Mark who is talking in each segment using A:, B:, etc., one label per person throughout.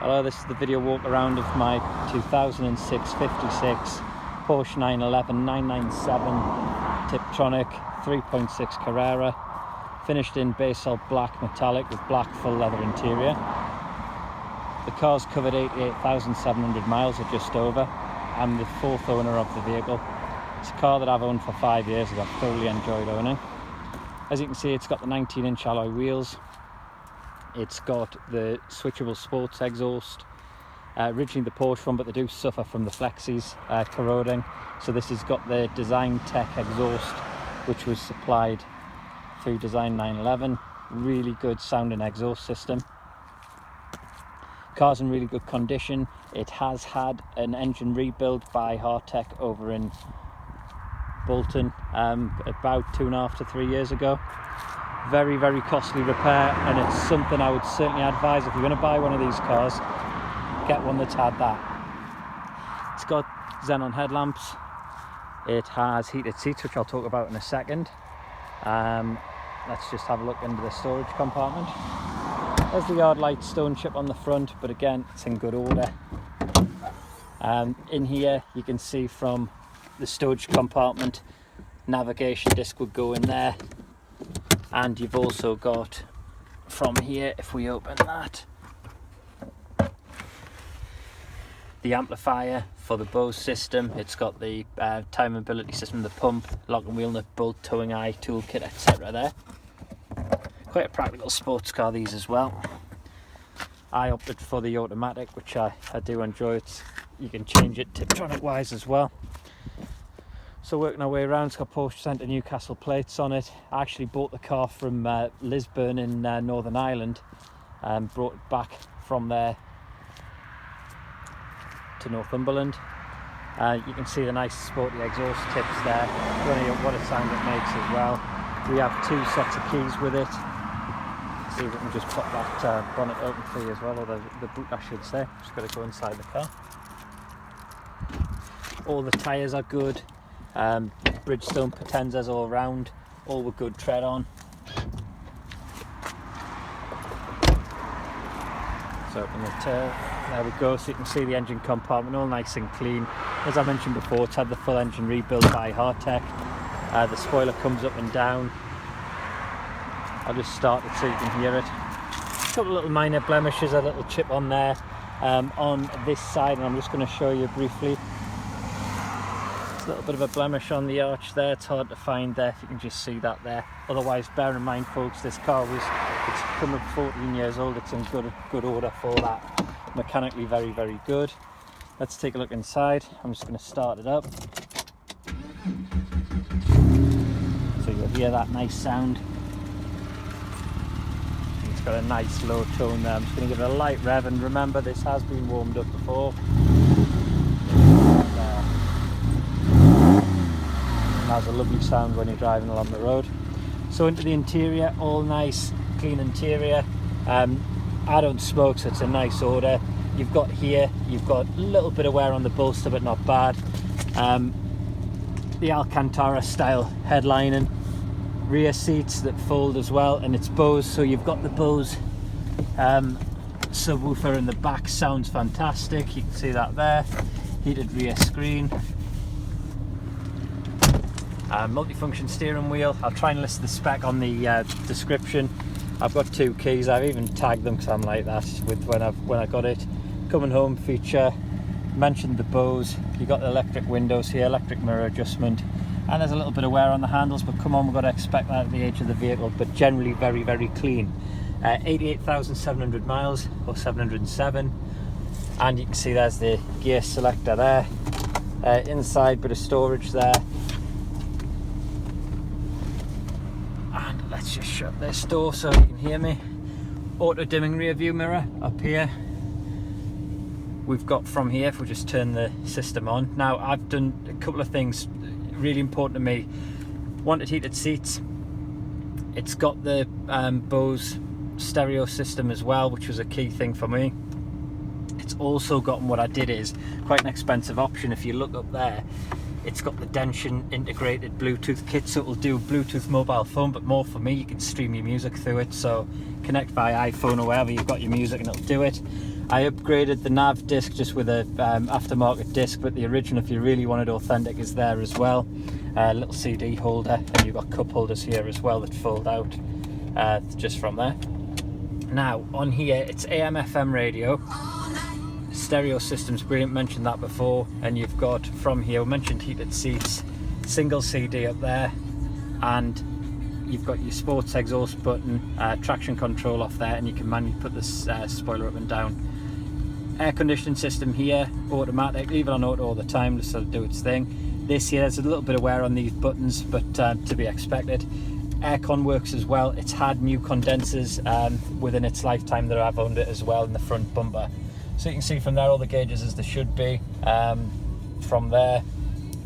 A: Hello, this is the video walk around of my 2006 56 Porsche 911 997 Tiptronic 3.6 Carrera, finished in basalt black metallic with black full leather interior. The car's covered 88,700 miles or just over. I'm the fourth owner of the vehicle. It's a car that I've owned for 5 years and I've thoroughly enjoyed owning. As you can see, it's got the 19-inch alloy wheels. It's got the switchable sports exhaust, originally the Porsche one, but they do suffer from the flexes corroding. So this has got the Design Tech exhaust, which was supplied through Design 911. Really good sounding exhaust system. Car's in really good condition. It has had an engine rebuild by Hartech over in Bolton about 2.5 to 3 years ago. Very, very costly repair, and it's something I would certainly advise if you're going to buy one of these cars, get one that's had that. It's got xenon headlamps. It has heated seats, which I'll talk about in a second. Let's just have a look into the storage compartment. There's the yard light stone chip on the front, but again, it's in good order. In here, you can see from the storage compartment, navigation disc would go in there. And you've also got from here, if we open that, the amplifier for the Bose system. It's got the time mobility system, the pump, lock and wheel nut, bolt, towing eye, toolkit, etc. there. Quite a practical sports car, these as well. I opted for the automatic, which I do enjoy. You can change it tiptronic wise as well. So working our way around, it's got Porsche Centre Newcastle plates on it. I actually bought the car from Lisburn in Northern Ireland and brought it back from there to Northumberland. You can see the nice sporty exhaust tips there. What a sound it makes as well. We have 2 sets of keys with it. See if we can just pop that bonnet open for you as well, or the boot I should say. Just got to go inside the car. All the tyres are good. Bridgestone Potenzas all around, all with good tread on. So open the tail, there we go, so you can see the engine compartment all nice and clean. As I mentioned before, it's had the full engine rebuild by Hartech. The spoiler comes up and down. I'll just start it so you can hear it. A couple of little minor blemishes, a little chip on there on this side, and I'm just going to show you briefly. A little bit of a blemish on the arch there. It's hard to find there, if you can just see that there. Otherwise, bear in mind folks, this car it's come up 14 years old. It's in good order for that. Mechanically very, very good. Let's take a look inside. I'm just going to start it up, so you'll hear that nice sound. It's got a nice low tone there. I'm just going to give it a light rev, and remember, this has been warmed up before. Has a lovely sound when you're driving along the road. So into the interior, all nice clean interior. I don't smoke, so it's a nice order. You've got a little bit of wear on the bolster, but not bad. The Alcantara style headlining, rear seats that fold as well, and it's Bose, so you've got the Bose subwoofer in the back. Sounds fantastic. You can see that there. Heated rear screen. Multifunction steering wheel. I'll try and list the spec on the description. I've got 2 keys. I've even tagged them because I'm like that with when I got it. Coming home feature. Mentioned the Bose. You got the electric windows here, electric mirror adjustment, and there's a little bit of wear on the handles. But come on, we've got to expect that at the age of the vehicle. But generally very, very clean. 88,700 miles or 707, and you can see there's the gear selector there. Inside, bit of storage there. Let's just shut this door so you can hear me. Auto dimming rear view mirror up here. We've got from here, if we just turn the system on. Now I've done a couple of things really important to me. Wanted heated seats. It's got the Bose stereo system as well, which was a key thing for me. It's also got, what I did is quite an expensive option. If you look up there, it's got the Denshin integrated Bluetooth kit, so it'll do Bluetooth mobile phone, but more for me, you can stream your music through it. So connect via iPhone or wherever you've got your music and it'll do it. I upgraded the nav disc just with a aftermarket disc, but the original, if you really wanted authentic, is there as well. Little CD holder, and you've got cup holders here as well that fold out just from there. Now on here it's AM FM radio, stereo system's brilliant, mentioned that before, and you've got from here, we mentioned heated seats, single CD up there, and you've got your sports exhaust button, traction control off there, and you can manually put this spoiler up and down. Air conditioning system here, automatic, leave it on auto all the time just so it'll do its thing. This here, there's a little bit of wear on these buttons, but to be expected. Aircon works as well. It's had new condensers within its lifetime that I've owned it as well in the front bumper. So you can see from there all the gauges as they should be. From there,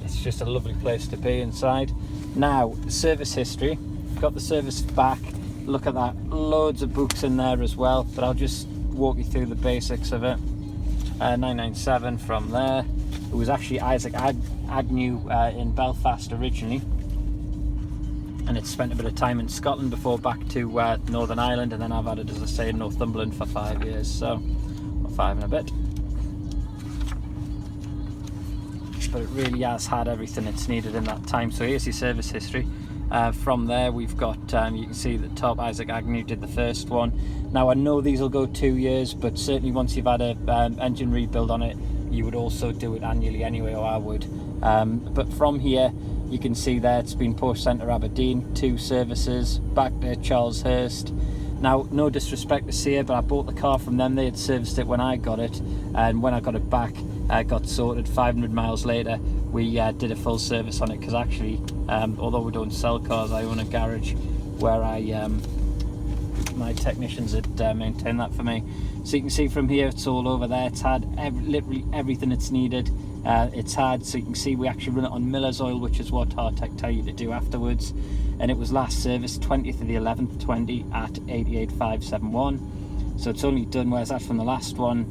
A: it's just a lovely place to be inside. Now, service history. Got the service back. Look at that, loads of books in there as well, but I'll just walk you through the basics of it. 997 from there. It was actually Isaac Agnew in Belfast originally, and it spent a bit of time in Scotland before back to Northern Ireland, and then I've had it, as I say, in Northumberland for 5 years, so 5 and a bit. But it really has had everything it's needed in that time. So here's your service history. From there we've got, you can see the top, Isaac Agnew did the first one. Now I know these will go 2 years, but certainly once you've had a engine rebuild on it, you would also do it annually anyway, or I would. But from here you can see there it's been Porsche Centre Aberdeen, 2 services, back there Charleshurst. Now, no disrespect to Sear, but I bought the car from them. They had serviced it when I got it, and when I got it back, I got sorted 500 miles later. We did a full service on it, because actually, although we don't sell cars, I own a garage where my technicians had maintained that for me. So you can see from here, it's all over there. It's had literally everything it's needed. It's had, so you can see we actually run it on Miller's oil, which is what Hardtech tell you to do afterwards. And it was last serviced 20th of the 11th 20 at 88,571. So it's only done, whereas that from the last one,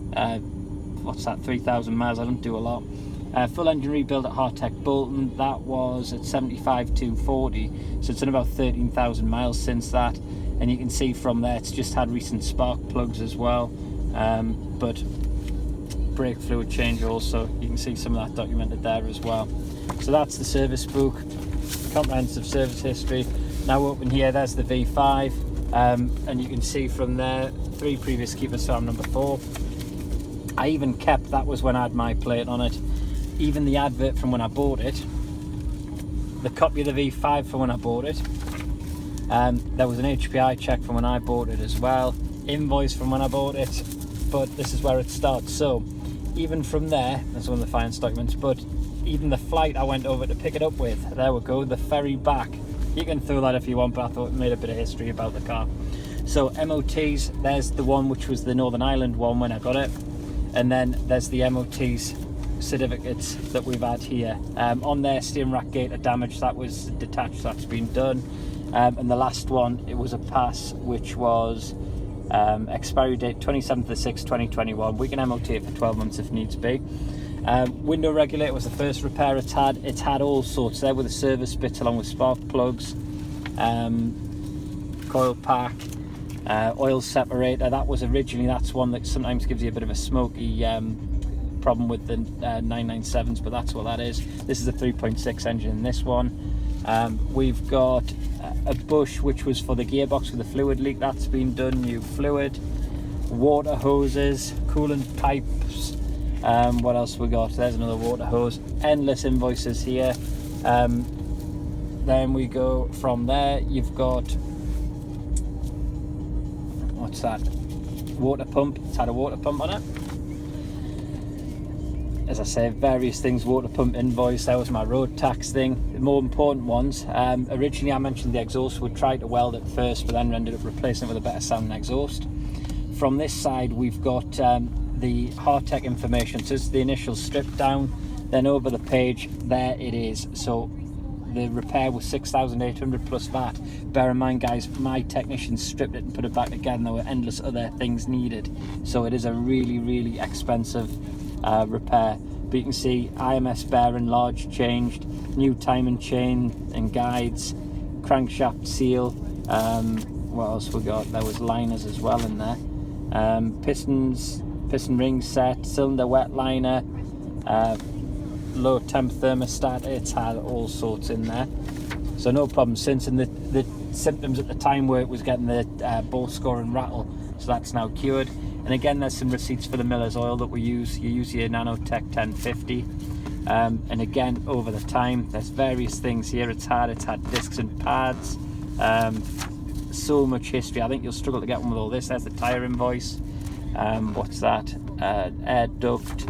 A: what's that, 3,000 miles. I don't do a lot. Full engine rebuild at Hardtech Bolton, that was at 75,240, so it's done about 13,000 miles since that. And you can see from there it's just had recent spark plugs as well, but brake fluid change also, you can see some of that documented there as well. So that's the service book, comprehensive service history. Now open here, there's the V5, and you can see from there 3 previous keepers, so I'm number 4. I even kept, that was when I had my plate on it, even the advert from when I bought it, the copy of the V5 from when I bought it. There was an HPI check from when I bought it as well, invoice from when I bought it, but this is where it starts. So even from there, that's one of the finance documents, but even the flight I went over to pick it up with, there we go, the ferry back. You can throw that if you want, but I thought it made a bit of history about the car. So MOTs, there's the one which was the Northern Ireland one when I got it, and then there's the MOTs certificates that we've had here. On there, steering rack gator damage, that was detached, that's been done. And the last one, it was a pass, which was expiry date 27th of 6th 2021. We can MOT it for 12 months if needs be. Window regulator was the first repair it's had. It's had all sorts there with the service bits along with spark plugs, coil pack, oil separator. That was originally, that's one that sometimes gives you a bit of a smoky problem with the 997s, but that's what that is. This is a 3.6 engine in this one. We've got a bush which was for the gearbox with the fluid leak, that's been done, new fluid, water hoses, coolant pipes. What else we got? There's another water hose, endless invoices here. Then we go from there, you've got, what's that, water pump. It's had a water pump on it. As I say, various things, water pump invoice, that was my road tax thing. The more important ones, originally I mentioned the exhaust would try to weld it first, but then ended up replacing it with a better sounding exhaust. From this side we've got the Hardtech information, so it's the initial strip down, then over the page, there it is. So the repair was 6,800 plus VAT. Bear in mind guys, my technicians stripped it and put it back again. There were endless other things needed, so it is a really expensive repair. But you can see IMS bearing large changed, new timing chain and guides, crankshaft seal. What else we got? There was liners as well in there. Pistons piston ring set, cylinder wet liner, low temp thermostat. It's had all sorts in there, so no problem since. And the symptoms at the time were it was getting the ball score and rattle, so that's now cured. And again, there's some receipts for the miller's oil that we use. You use your Nanotech 1050, and again, over the time, there's various things here. It's had discs and pads, so much history. I think you'll struggle to get one with all this. There's the tyre invoice. What's that? Air duct,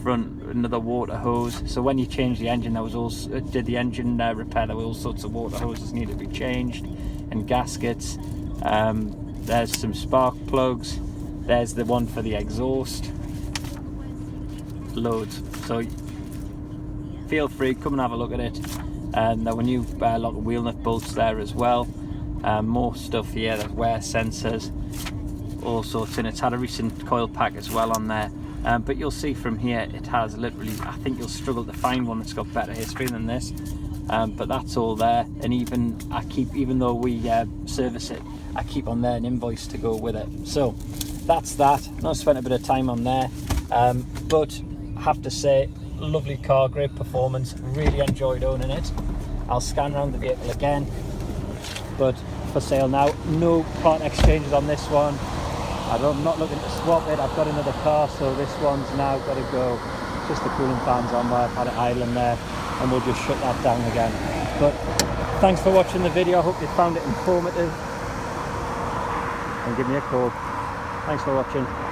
A: front, another water hose. So when you change the engine, there was also did the engine repair, there were all sorts of water hoses needed to be changed, and gaskets. There's some spark plugs. There's the one for the exhaust. Loads. So feel free, come and have a look at it. And there were new lock and wheel nut bolts there as well. More stuff here. There's wear sensors, all sorts, and it's had a recent coil pack as well on there. But you'll see from here, it has literally, I think you'll struggle to find one that's got better history than this. But that's all there. And even though we service it, I keep on there an invoice to go with it. So that's that. I spent a bit of time on there, but I have to say, lovely car, great performance, really enjoyed owning it. I'll scan around the vehicle again, but for sale now. No part exchanges on this one. I'm not looking to swap it. I've got another car, so this one's now got to go. Just the cooling fans on there. I've had it idling there, and we'll just shut that down again. But thanks for watching the video. I hope you found it informative, and give me a call. Thanks for watching.